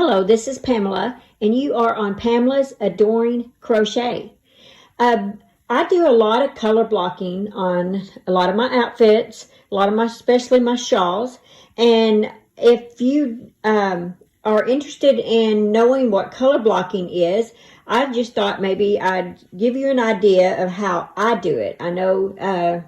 Hello, this is Pamela, and you are on Pamela's Adoring Crochet. I do a lot of color blocking on a lot of my outfits, especially my shawls. And if you are interested in knowing what color blocking is, I just thought maybe I'd give you an idea of how I do it. I know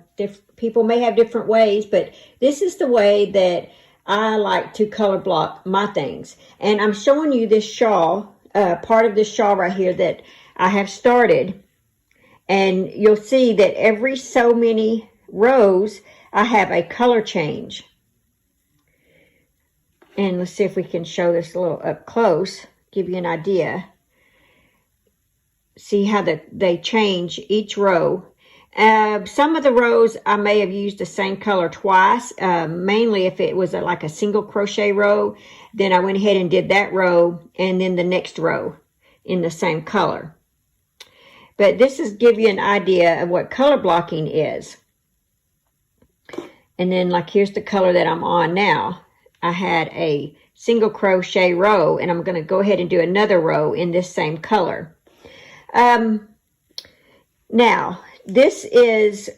people may have different ways, but this is the way that I like to color block my things. And I'm showing you this shawl, part of this shawl right here that I have started. And you'll see that every so many rows, I have a color change. And let's see if we can show this a little up close, give you an idea. See how they change each row. Some of the rows I may have used the same color twice, mainly if it was like a single crochet row. Then I went ahead and did that row and then the next row in the same color. But this is give you an idea of what color blocking is. And then like here's the color that I'm on now. I had a single crochet row and I'm going to go ahead and do another row in this same color. Now, this is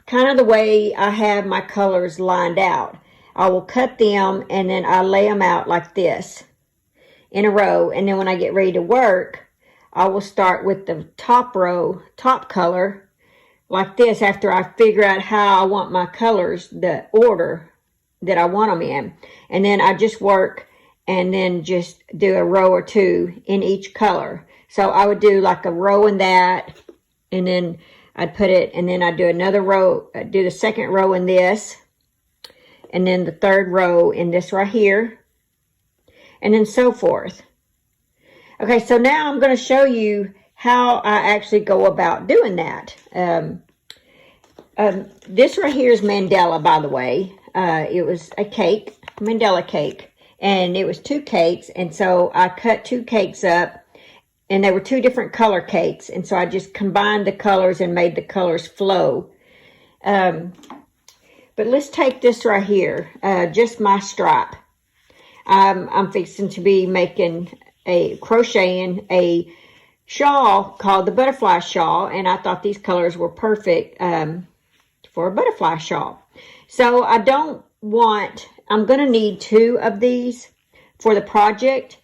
kind of the way I have my colors lined out. I will cut them and then I lay them out like this in a row. And then when I get ready to work, I will start with the top row, top color, like this after I figure out how I want my colors, the order that I want them in. And then I just work and then just do a row or two in each color. So I would do like a row in that, and then I'd put it, and then I'd do another row, do the second row in this, and then the third row in this right here, and then so forth. Okay, so now I'm going to show you how I actually go about doing that. This right here is Mandela, by the way. It was a cake, Mandela cake, and it was 2 cakes, and so I cut 2 cakes up. And they were 2 different color cakes. And so I just combined the colors and made the colors flow. But let's take this right here. Just my stripe. I'm fixing to be crocheting a shawl called the butterfly shawl. And I thought these colors were perfect for a butterfly shawl. So I'm going to need 2 of these for the project.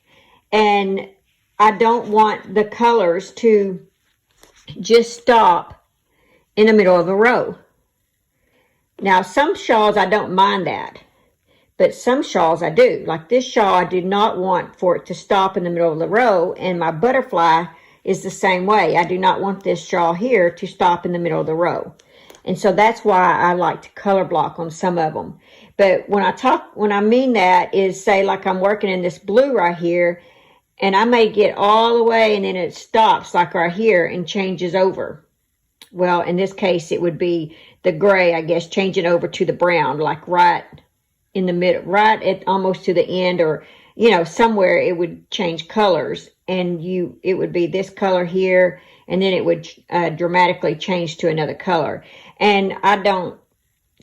And I don't want the colors to just stop in the middle of a row. Now, some shawls, I don't mind that. But some shawls I do. Like this shawl, I do not want for it to stop in the middle of the row. And my butterfly is the same way. I do not want this shawl here to stop in the middle of the row. And so that's why I like to color block on some of them. But when I mean that is, say, like I'm working in this blue right here, and I may get all the way and then it stops like right here and changes over. Well, in this case, it would be the gray, I guess, changing over to the brown, like right in the middle, right at almost to the end, or, you know, somewhere it would change colors. And it would be this color here, and then it would dramatically change to another color. And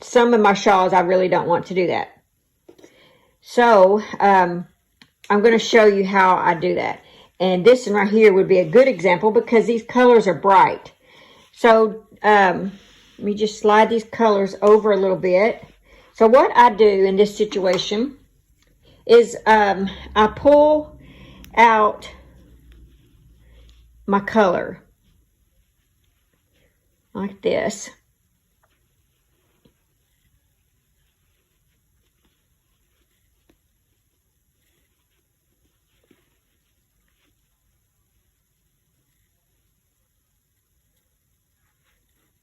some of my shawls, I really don't want to do that. So, I'm going to show you how I do that. And this one right here would be a good example because these colors are bright. So let me just slide these colors over a little bit. So what I do in this situation is I pull out my color like this.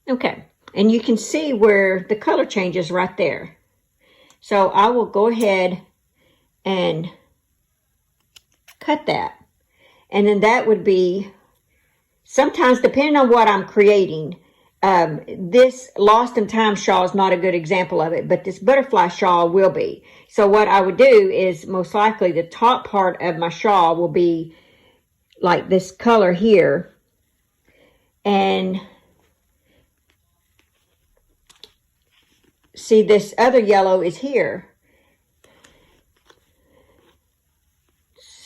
Okay, and you can see where the color changes right there. So I will go ahead and cut that. And then that would be, sometimes depending on what I'm creating, this Lost in Time shawl is not a good example of it, but this butterfly shawl will be. So what I would do is most likely the top part of my shawl will be like this color here. And see, this other yellow is here.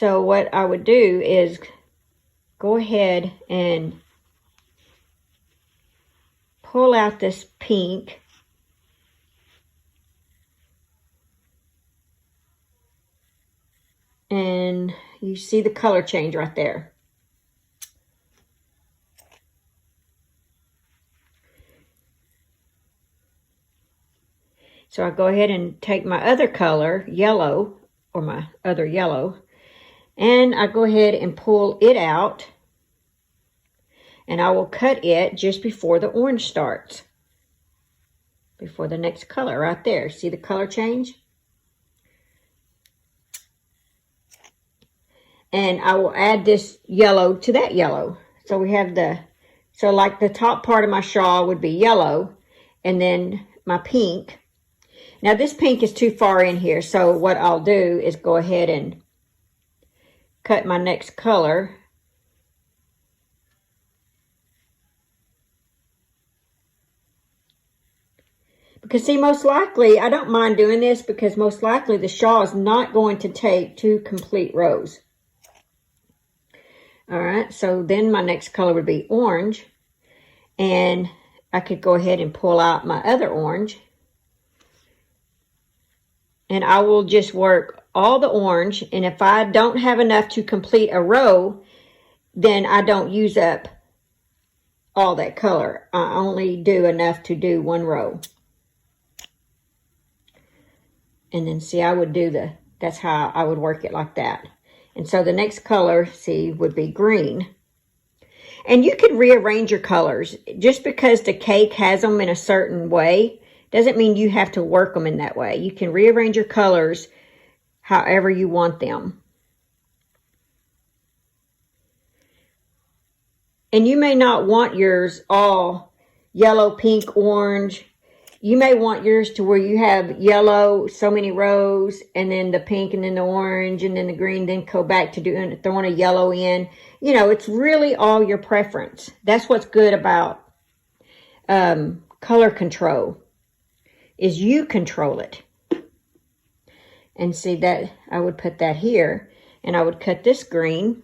So what I would do is go ahead and pull out this pink. And you see the color change right there. So I go ahead and take my other color, yellow, or my other yellow, and I go ahead and pull it out. And I will cut it just before the orange starts. Before the next color right there. See the color change? And I will add this yellow to that yellow. So we have so like the top part of my shawl would be yellow, and then my pink. Now this pink is too far in here, so what I'll do is go ahead and cut my next color. Because see, most likely, I don't mind doing this because most likely the shawl is not going to take 2 complete rows. All right, so then my next color would be orange. And I could go ahead and pull out my other orange. And I will just work all the orange. And if I don't have enough to complete a row, then I don't use up all that color. I only do enough to do 1 row. And then see, I would do that's how I would work it like that. And so the next color, see, would be green. And you can rearrange your colors. Just because the cake has them in a certain way, doesn't mean you have to work them in that way. You can rearrange your colors however you want them. And you may not want yours all yellow, pink, orange. You may want yours to where you have yellow, so many rows, and then the pink, and then the orange, and then the green, then go back to throwing a yellow in. You know, it's really all your preference. That's what's good about color control, is you control it. And see that, I would put that here, and I would cut this green.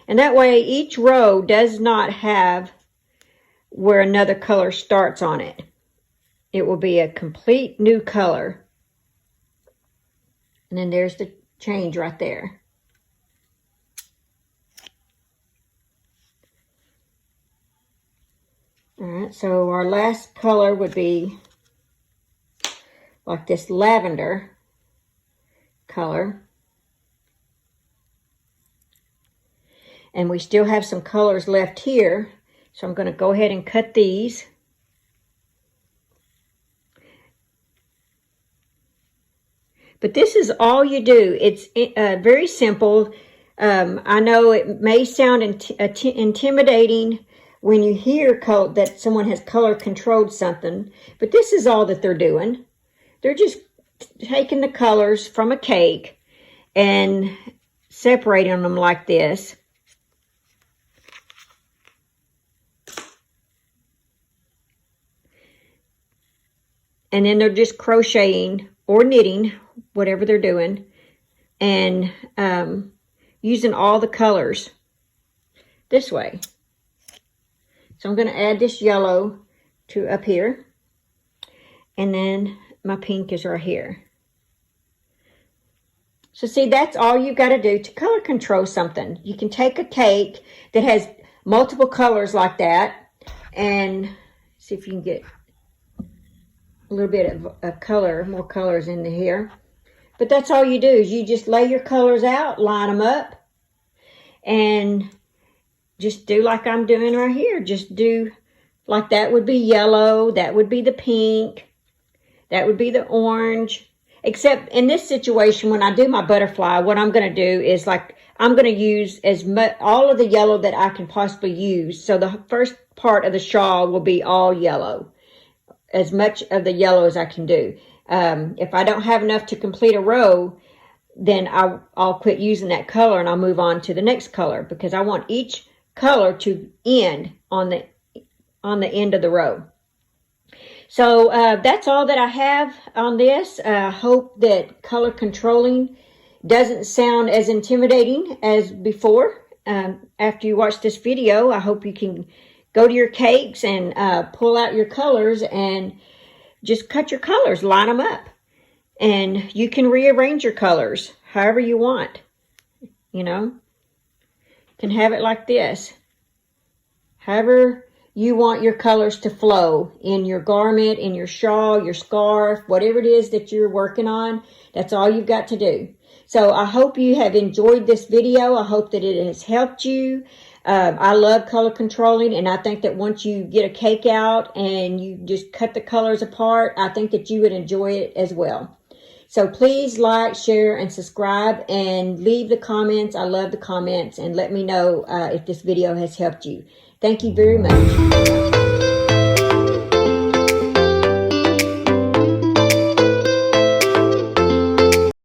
And that way, each row does not have where another color starts on it. It will be a complete new color. And then there's the change right there. All right, so our last color would be like this lavender color. And we still have some colors left here. So I'm going to go ahead and cut these. But this is all you do. It's very simple. I know it may sound intimidating when you hear that someone has color controlled something. But this is all that they're doing. They're just taking the colors from a cake and separating them like this. And then they're just crocheting or knitting, whatever they're doing, and using all the colors this way. So I'm going to add this yellow to up here. And then my pink is right here. So see, that's all you got to do to color control something. You can take a cake that has multiple colors like that and see if you can get a little bit of color, more colors in here. But that's all you do, is you just lay your colors out, line them up, and just do like I'm doing right here. Just do like that would be yellow, that would be the pink, that would be the orange. Except in this situation, when I do my butterfly, what I'm going to do is like, I'm going to use as much, all of the yellow that I can possibly use. So the first part of the shawl will be all yellow. As much of the yellow as I can do. If I don't have enough to complete a row, then I'll quit using that color and I'll move on to the next color, because I want each color to end on the end of the row. So that's all that I have on this. I hope that color controlling doesn't sound as intimidating as before. After you watch this video, I hope you can go to your cakes and pull out your colors and just cut your colors, line them up. And you can rearrange your colors however you want. You know, you can have it like this. However you want your colors to flow in your garment, in your shawl, your scarf, whatever it is that you're working on, that's all you've got to do. So I hope you have enjoyed this video. I hope that it has helped you. I love color controlling, and I think that once you get a cake out and you just cut the colors apart, I think that you would enjoy it as well. So please like, share, and subscribe, and leave the comments. I love the comments, and let me know if this video has helped you. Thank you very much.